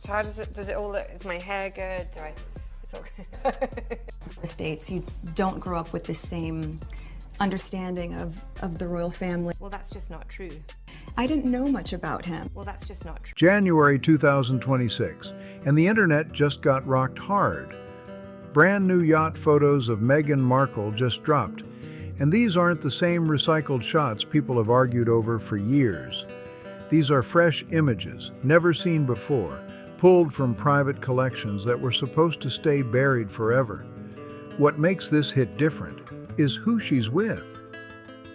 So how does it all look? Is my hair good? It's all good. The States, you don't grow up with the same understanding of the royal family. Well, that's just not true. I didn't know much about him. Well, that's just not true. January 2026, and the internet just got rocked hard. Brand new yacht photos of Meghan Markle just dropped, and these aren't the same recycled shots people have argued over for years. These are fresh images, never seen before, pulled from private collections that were supposed to stay buried forever. What makes this hit different is who she's with.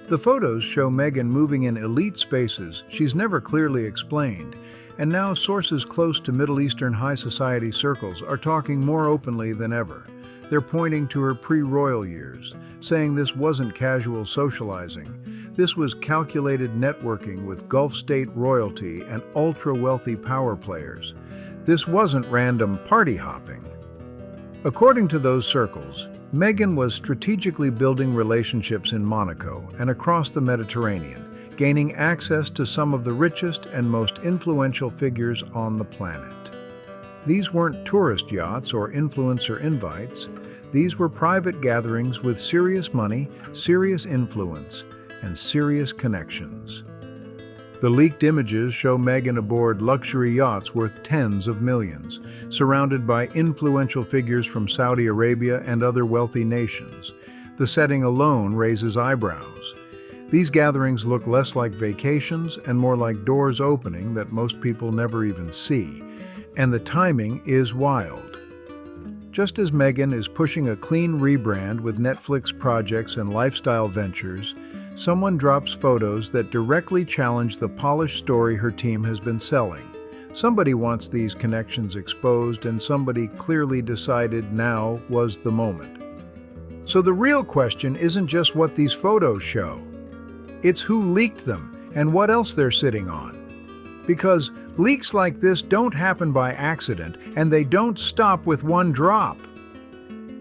The photos show Meghan moving in elite spaces she's never clearly explained, and now sources close to Middle Eastern high society circles are talking more openly than ever. They're pointing to her pre-royal years, saying this wasn't casual socializing. This was calculated networking with Gulf state royalty and ultra-wealthy power players. This wasn't random party hopping. According to those circles, Meghan was strategically building relationships in Monaco and across the Mediterranean, gaining access to some of the richest and most influential figures on the planet. These weren't tourist yachts or influencer invites. These were private gatherings with serious money, serious influence, and serious connections. The leaked images show Meghan aboard luxury yachts worth tens of millions, surrounded by influential figures from Saudi Arabia and other wealthy nations. The setting alone raises eyebrows. These gatherings look less like vacations and more like doors opening that most people never even see. And the timing is wild. Just as Meghan is pushing a clean rebrand with Netflix projects and lifestyle ventures, someone drops photos that directly challenge the polished story her team has been selling. Somebody wants these connections exposed, and somebody clearly decided now was the moment. So the real question isn't just what these photos show. It's who leaked them and what else they're sitting on. Because leaks like this don't happen by accident, and they don't stop with one drop.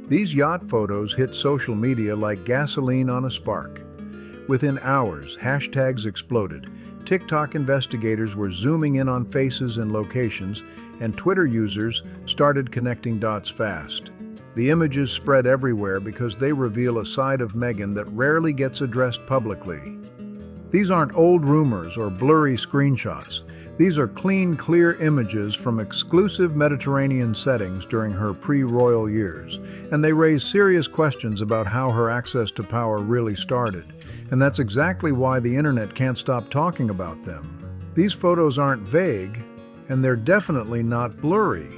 These yacht photos hit social media like gasoline on a spark. Within hours, hashtags exploded. TikTok investigators were zooming in on faces and locations, and Twitter users started connecting dots fast. The images spread everywhere because they reveal a side of Meghan that rarely gets addressed publicly. These aren't old rumors or blurry screenshots. These are clean, clear images from exclusive Mediterranean settings during her pre-royal years, and they raise serious questions about how her access to power really started. And that's exactly why the internet can't stop talking about them. These photos aren't vague, and they're definitely not blurry.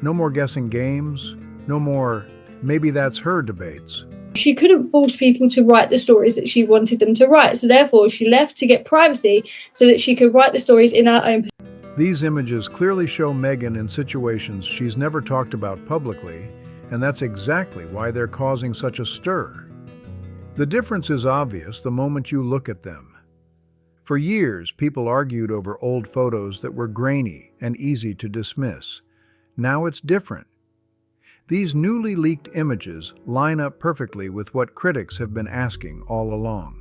No more guessing games, no more maybe that's her debates. She couldn't force people to write the stories that she wanted them to write, so therefore she left to get privacy so that she could write the stories in her own. These images clearly show Meghan in situations she's never talked about publicly, and that's exactly why they're causing such a stir. The difference is obvious the moment you look at them. For years, people argued over old photos that were grainy and easy to dismiss. Now it's different. These newly leaked images line up perfectly with what critics have been asking all along.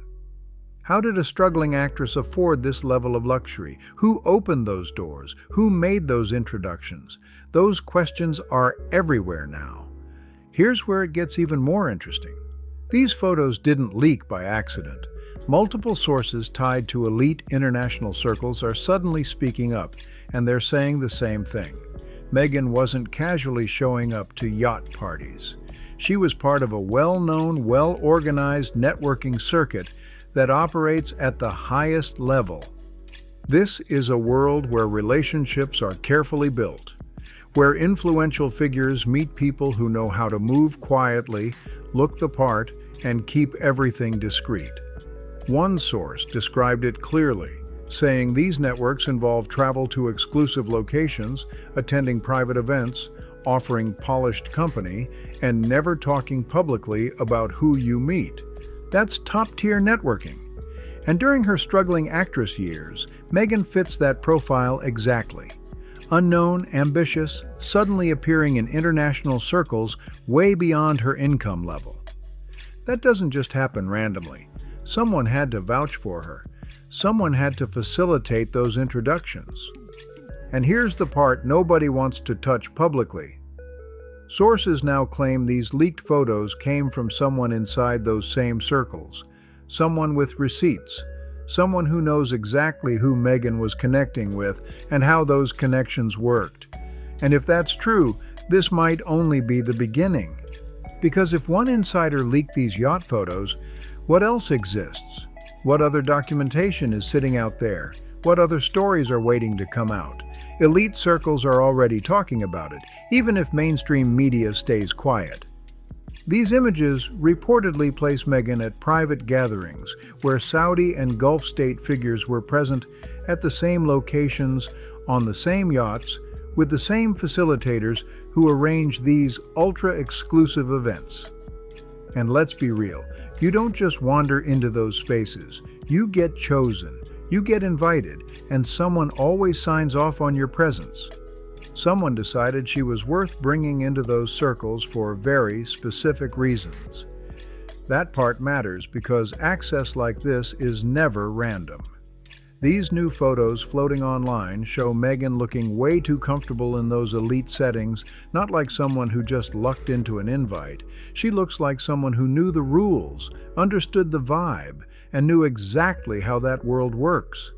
How did a struggling actress afford this level of luxury? Who opened those doors? Who made those introductions? Those questions are everywhere now. Here's where it gets even more interesting. These photos didn't leak by accident. Multiple sources tied to elite international circles are suddenly speaking up, and they're saying the same thing. Meghan wasn't casually showing up to yacht parties. She was part of a well-known, well-organized networking circuit that operates at the highest level. This is a world where relationships are carefully built, where influential figures meet people who know how to move quietly, look the part, and keep everything discreet. One source described it clearly, saying these networks involve travel to exclusive locations, attending private events, offering polished company, and never talking publicly about who you meet. That's top-tier networking. And during her struggling actress years, Meghan fits that profile exactly. Unknown, ambitious, suddenly appearing in international circles way beyond her income level. That doesn't just happen randomly. Someone had to vouch for her. Someone had to facilitate those introductions. And here's the part nobody wants to touch publicly. Sources now claim these leaked photos came from someone inside those same circles, someone with receipts, someone who knows exactly who Meghan was connecting with and how those connections worked. And if that's true, this might only be the beginning. Because if one insider leaked these yacht photos, what else exists? What other documentation is sitting out there? What other stories are waiting to come out? Elite circles are already talking about it, even if mainstream media stays quiet. These images reportedly place Meghan at private gatherings where Saudi and Gulf state figures were present at the same locations, on the same yachts, with the same facilitators who arrange these ultra-exclusive events. And let's be real, you don't just wander into those spaces. You get chosen, you get invited, and someone always signs off on your presence. Someone decided she was worth bringing into those circles for very specific reasons. That part matters because access like this is never random. These new photos floating online show Meghan looking way too comfortable in those elite settings, not like someone who just lucked into an invite. She looks like someone who knew the rules, understood the vibe, and knew exactly how that world works.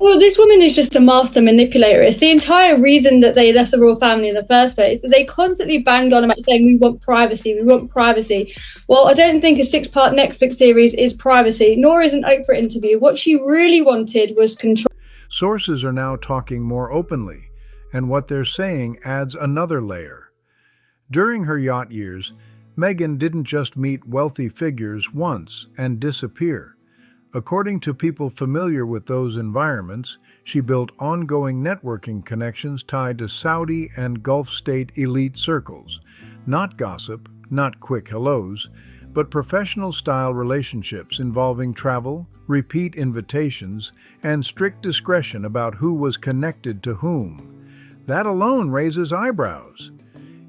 Well, this woman is just a master manipulator. It's the entire reason that they left the royal family in the first place. They constantly banged on about saying, we want privacy, we want privacy. Well, I don't think a 6-part Netflix series is privacy, nor is an Oprah interview. What she really wanted was control. Sources are now talking more openly, and what they're saying adds another layer. During her yacht years, Meghan didn't just meet wealthy figures once and disappear. According to people familiar with those environments, she built ongoing networking connections tied to Saudi and Gulf state elite circles. Not gossip, not quick hellos, but professional-style relationships involving travel, repeat invitations, and strict discretion about who was connected to whom. That alone raises eyebrows.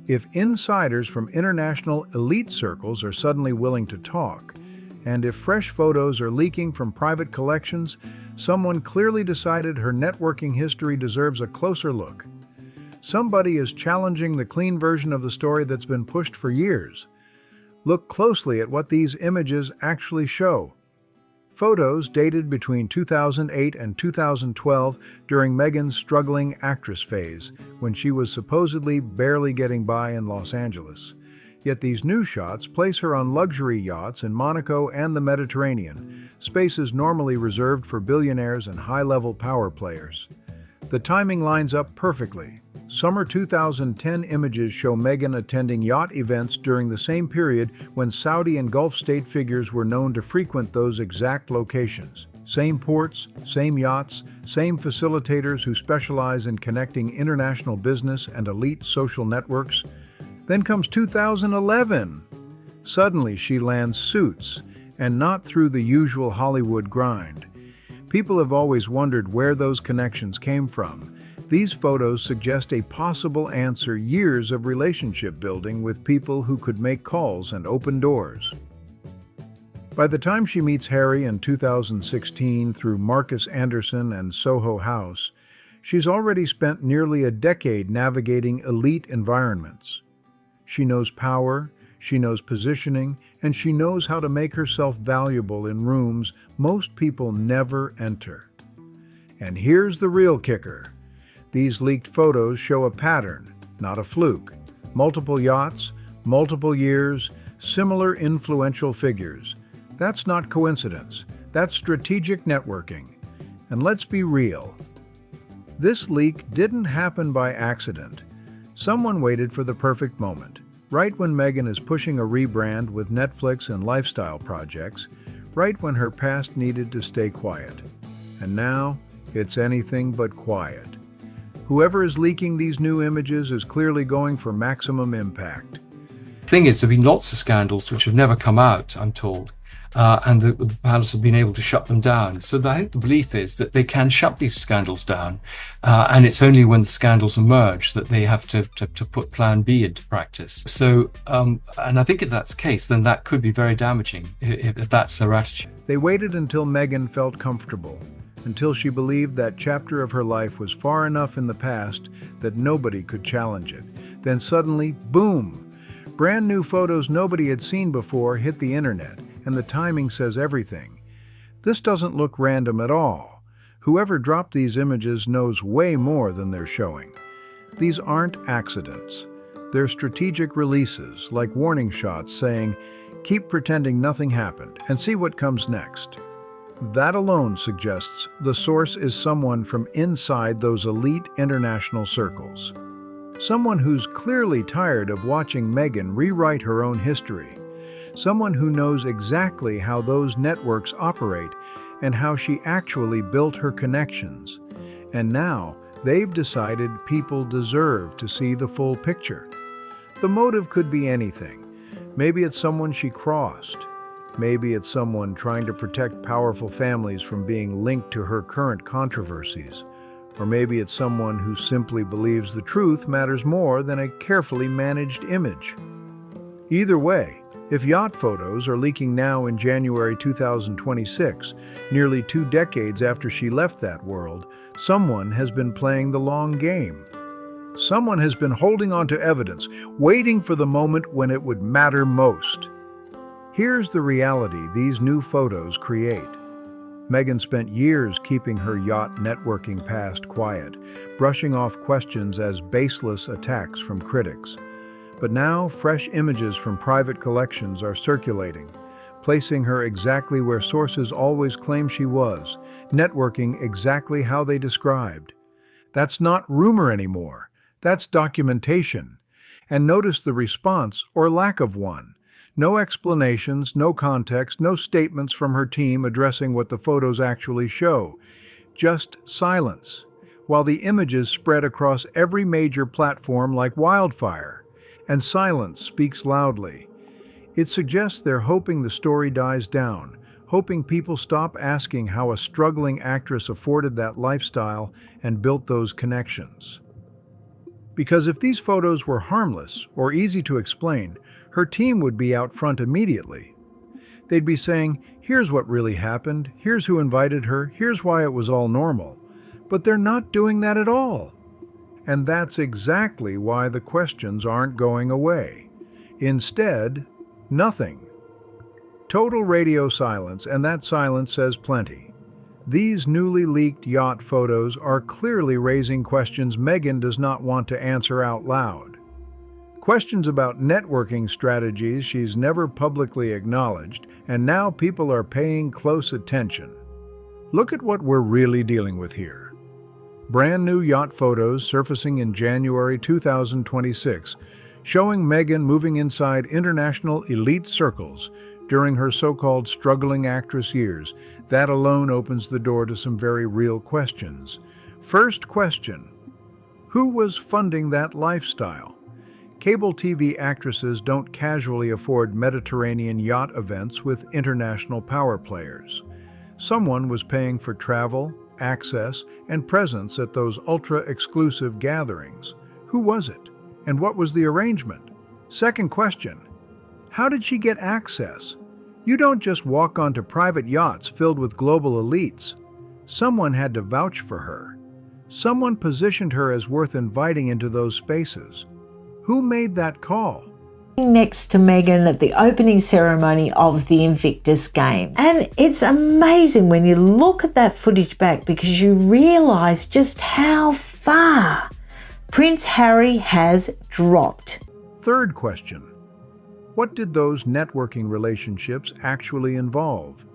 If insiders from international elite circles are suddenly willing to talk, and if fresh photos are leaking from private collections, someone clearly decided her networking history deserves a closer look. Somebody is challenging the clean version of the story that's been pushed for years. Look closely at what these images actually show. Photos dated between 2008 and 2012 during Meghan's struggling actress phase, when she was supposedly barely getting by in Los Angeles. Yet these new shots place her on luxury yachts in Monaco and the Mediterranean, spaces normally reserved for billionaires and high-level power players. The timing lines up perfectly. Summer 2010 images show Meghan attending yacht events during the same period when Saudi and Gulf state figures were known to frequent those exact locations. Same ports, same yachts, same facilitators who specialize in connecting international business and elite social networks. Then comes 2011. Suddenly she lands Suits, and not through the usual Hollywood grind. People have always wondered where those connections came from. These photos suggest a possible answer: years of relationship building with people who could make calls and open doors. By the time she meets Harry in 2016 through Marcus Anderson and Soho House, she's already spent nearly a decade navigating elite environments. She knows power, she knows positioning, and she knows how to make herself valuable in rooms most people never enter. And here's the real kicker. These leaked photos show a pattern, not a fluke. Multiple yachts, multiple years, similar influential figures. That's not coincidence. That's strategic networking. And let's be real. This leak didn't happen by accident. Someone waited for the perfect moment, right when Meghan is pushing a rebrand with Netflix and lifestyle projects, right when her past needed to stay quiet. And now, it's anything but quiet. Whoever is leaking these new images is clearly going for maximum impact. The thing is, there have been lots of scandals which have never come out, I'm told. And the palace have been able to shut them down. So I think the belief is that they can shut these scandals down, and it's only when the scandals emerge that they have to put Plan B into practice. So, and I think if that's the case, then that could be very damaging if that's their attitude. They waited until Meghan felt comfortable. until she believed that chapter of her life was far enough in the past that nobody could challenge it. Then suddenly, boom! Brand new photos nobody had seen before hit the internet, and the timing says everything. This doesn't look random at all. Whoever dropped these images knows way more than they're showing. These aren't accidents. They're strategic releases, like warning shots saying, "Keep pretending nothing happened and see what comes next." That alone suggests the source is someone from inside those elite international circles. Someone who's clearly tired of watching Meghan rewrite her own history. Someone who knows exactly how those networks operate and how she actually built her connections. And now, they've decided people deserve to see the full picture. The motive could be anything. Maybe it's someone she crossed. Maybe it's someone trying to protect powerful families from being linked to her current controversies. Or maybe it's someone who simply believes the truth matters more than a carefully managed image. Either way, if yacht photos are leaking now in January 2026, nearly 2 decades after she left that world, someone has been playing the long game. Someone has been holding on to evidence, waiting for the moment when it would matter most. Here's the reality these new photos create. Meghan spent years keeping her yacht networking past quiet, brushing off questions as baseless attacks from critics. But now, fresh images from private collections are circulating, placing her exactly where sources always claimed she was, networking exactly how they described. That's not rumor anymore. That's documentation. And notice the response, or lack of one. No explanations, no context, no statements from her team addressing what the photos actually show. Just silence, while the images spread across every major platform like wildfire. And silence speaks loudly. It suggests they're hoping the story dies down, hoping people stop asking how a struggling actress afforded that lifestyle and built those connections. Because if these photos were harmless or easy to explain, her team would be out front immediately. They'd be saying, "Here's what really happened, here's who invited her, here's why it was all normal." But they're not doing that at all. And that's exactly why the questions aren't going away. Instead, nothing. Total radio silence, and that silence says plenty. These newly leaked yacht photos are clearly raising questions Meghan does not want to answer out loud. Questions about networking strategies she's never publicly acknowledged, and now people are paying close attention. Look at what we're really dealing with here. Brand new yacht photos surfacing in January 2026, showing Meghan moving inside international elite circles during her so-called struggling actress years. That alone opens the door to some very real questions. First question: who was funding that lifestyle? Cable TV actresses don't casually afford Mediterranean yacht events with international power players. Someone was paying for travel, access, and presence at those ultra-exclusive gatherings. Who was it? And what was the arrangement? Second question: how did she get access? You don't just walk onto private yachts filled with global elites. Someone had to vouch for her. Someone positioned her as worth inviting into those spaces. Who made that call? Next to Meghan at the opening ceremony of the Invictus Games. And it's amazing when you look at that footage back, because you realise just how far Prince Harry has dropped. Third question: what did those networking relationships actually involve?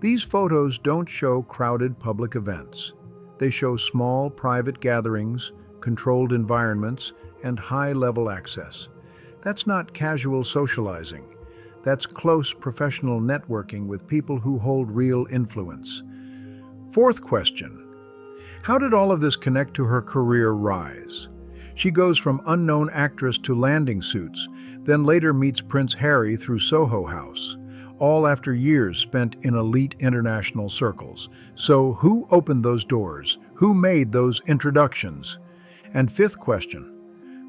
These photos don't show crowded public events. They show small private gatherings, controlled environments, and high-level access. That's not casual socializing. That's close professional networking with people who hold real influence. Fourth question: how did all of this connect to her career rise? She goes from unknown actress to landing suits, then later meets Prince Harry through Soho House, all after years spent in elite international circles. So who opened those doors? Who made those introductions? And fifth question: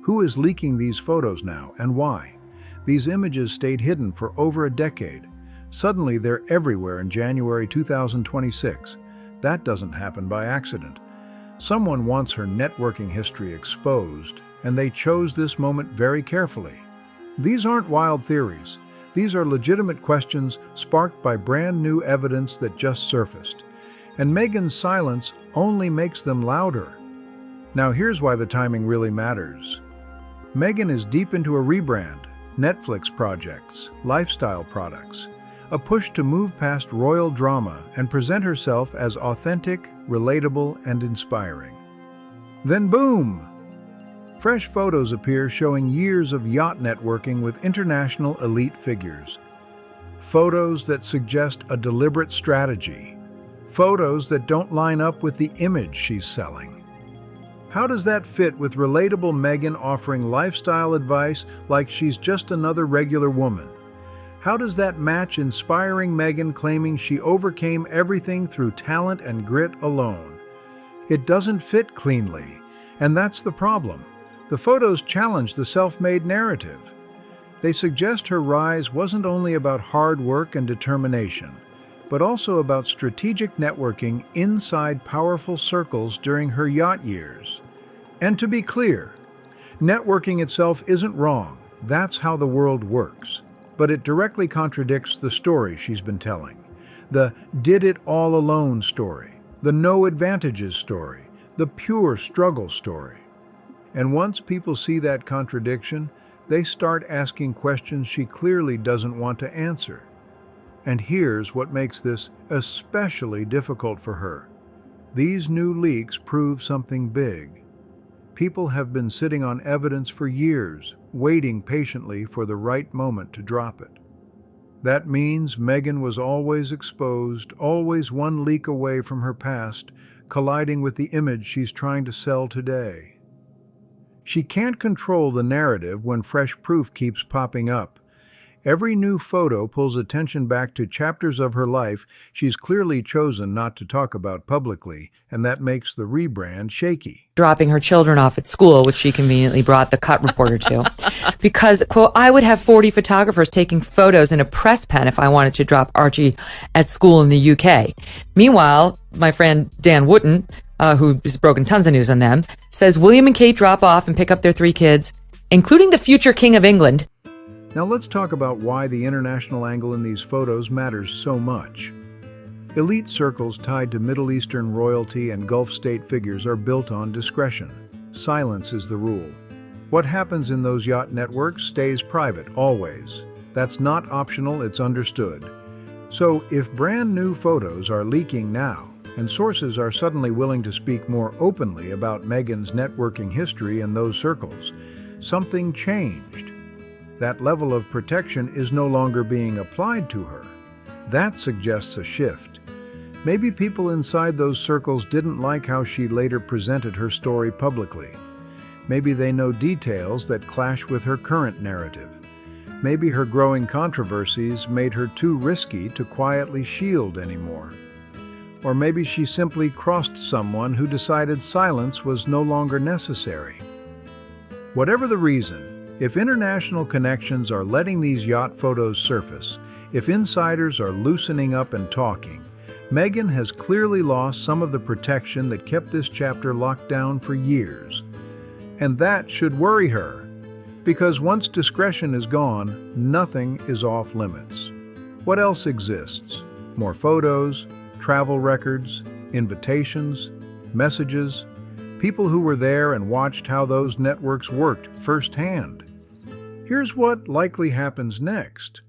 who is leaking these photos now, and why? These images stayed hidden for over a decade. Suddenly they're everywhere in January 2026. That doesn't happen by accident. Someone wants her networking history exposed, and they chose this moment very carefully. These aren't wild theories. These are legitimate questions sparked by brand new evidence that just surfaced. And Meghan's silence only makes them louder. Now here's why the timing really matters. Meghan is deep into a rebrand, Netflix projects, lifestyle products, a push to move past royal drama and present herself as authentic, relatable, and inspiring. Then boom! Fresh photos appear showing years of yacht networking with international elite figures. Photos that suggest a deliberate strategy. Photos that don't line up with the image she's selling. How does that fit with relatable Meghan offering lifestyle advice like she's just another regular woman? How does that match inspiring Meghan claiming she overcame everything through talent and grit alone? It doesn't fit cleanly, and that's the problem. The photos challenge the self-made narrative. They suggest her rise wasn't only about hard work and determination, but also about strategic networking inside powerful circles during her yacht years. And to be clear, networking itself isn't wrong. That's how the world works. But it directly contradicts the story she's been telling. The did it all alone story, the no advantages story, the pure struggle story. And once people see that contradiction, they start asking questions she clearly doesn't want to answer. And here's what makes this especially difficult for her. These new leaks prove something big. People have been sitting on evidence for years, waiting patiently for the right moment to drop it. That means Meghan was always exposed, always one leak away from her past, colliding with the image she's trying to sell today. She can't control the narrative when fresh proof keeps popping up. Every new photo pulls attention back to chapters of her life she's clearly chosen not to talk about publicly, and that makes the rebrand shaky. Dropping her children off at school, which she conveniently brought the cut reporter to. Because, quote, I would have 40 photographers taking photos in a press pen if I wanted to drop Archie at school in the UK. Meanwhile, my friend Dan Wooten, who has broken tons of news on them, says William and Kate drop off and pick up their 3 kids, including the future King of England. Now let's talk about why the international angle in these photos matters so much. Elite circles tied to Middle Eastern royalty and Gulf state figures are built on discretion. Silence is the rule. What happens in those yacht networks stays private, always. That's not optional, it's understood. So if brand new photos are leaking now, and sources are suddenly willing to speak more openly about Meghan's networking history in those circles, something changed. That level of protection is no longer being applied to her. That suggests a shift. Maybe people inside those circles didn't like how she later presented her story publicly. Maybe they know details that clash with her current narrative. Maybe her growing controversies made her too risky to quietly shield anymore. Or maybe she simply crossed someone who decided silence was no longer necessary. Whatever the reason, if international connections are letting these yacht photos surface, if insiders are loosening up and talking, Meghan has clearly lost some of the protection that kept this chapter locked down for years. And that should worry her, because once discretion is gone, nothing is off limits. What else exists? More photos, travel records, invitations, messages, people who were there and watched how those networks worked firsthand. Here's what likely happens next.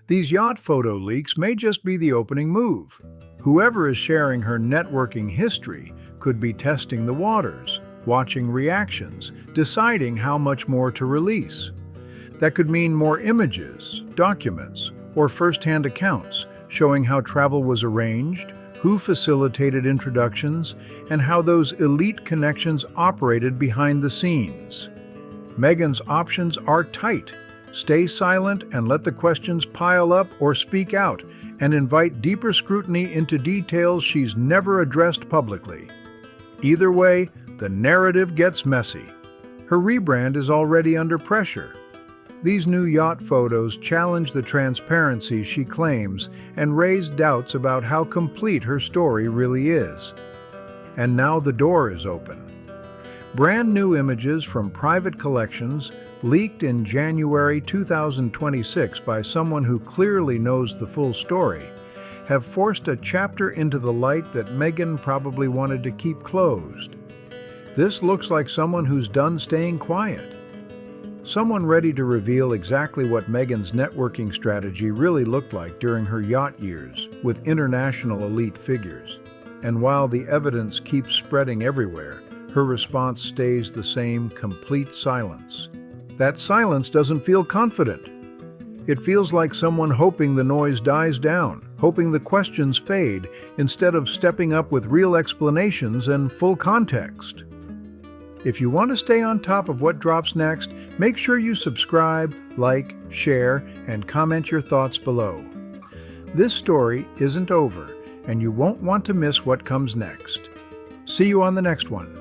These yacht photo leaks may just be the opening move. Whoever is sharing her networking history could be testing the waters, watching reactions, deciding how much more to release. That could mean more images, documents, or first-hand accounts showing how travel was arranged, who facilitated introductions, and how those elite connections operated behind the scenes. Meghan's options are tight. Stay silent and let the questions pile up, or speak out and invite deeper scrutiny into details she's never addressed publicly. Either way, the narrative gets messy. Her rebrand is already under pressure. These new yacht photos challenge the transparency she claims and raise doubts about how complete her story really is. And now the door is open. Brand new images from private collections, leaked in January 2026 by someone who clearly knows the full story, have forced a chapter into the light that Meghan probably wanted to keep closed. This looks like someone who's done staying quiet. Someone ready to reveal exactly what Meghan's networking strategy really looked like during her yacht years with international elite figures. And while the evidence keeps spreading everywhere, her response stays the same: complete silence. That silence doesn't feel confident. It feels like someone hoping the noise dies down, hoping the questions fade, instead of stepping up with real explanations and full context. If you want to stay on top of what drops next, make sure you subscribe, like, share, and comment your thoughts below. This story isn't over, and you won't want to miss what comes next. See you on the next one.